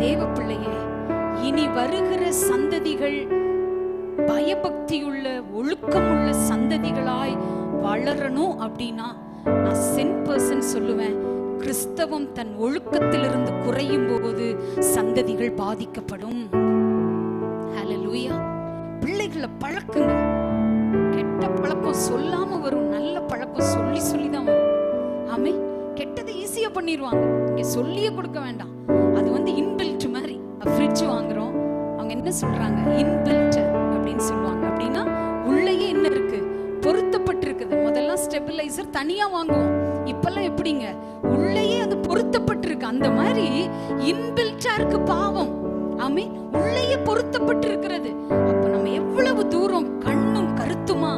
தேவ பிள்ளையே, இனி வருகிற சந்ததிகள் பயபக்தியுள்ள ஒழுக்கமுள்ள சந்ததிகளாய் வளரணும் அப்படின்னா நான் 10% சொல்லுவேன், கிறிஸ்தவம் தன் ஒழுக்கத்திலிருந்து குறையும் போது சந்ததிகள் பாதிக்கப்படும். ஹல்லேலூயா. பிள்ளைகளை பழக்குங்க. கெட்ட பழக்கம் சொல்லாம வரும், நல்ல பழக்கம் சொல்லி சொல்லி தான் வரும். ஆமே. கெட்டதை ஈஸியா பண்ணிடுவாங்க, இங்க சொல்லியே கொடுக்க வேண்டாம். அது வந்து இன்பில்ட் மாதிரி. ஃப்ரிட்ஜ் வாங்குறோம், அவங்க என்ன சொல்றாங்க, இன்பில்ட் அப்படின்னு சொல்லுவாங்க. அப்படின்னா உள்ளேயே என்ன இருக்கு, பொருத்தப்பட்டிருக்குது. முதல்ல ஸ்டெபிலைசர் தனியா வாங்குவோம், இப்பெல்லாம் எப்படிங்க, உள்ளேயே அது பொருத்தப்பட்டிருக்கு. அந்த மாதிரி இன்பில்ட்டா இருக்கு பாவம். ஆமே. உள்ளேயே பொருத்தப்பட்டிருக்கிறது. அப்ப நம்ம எவ்வளவு தூரம் கண்ணும் கருத்துமா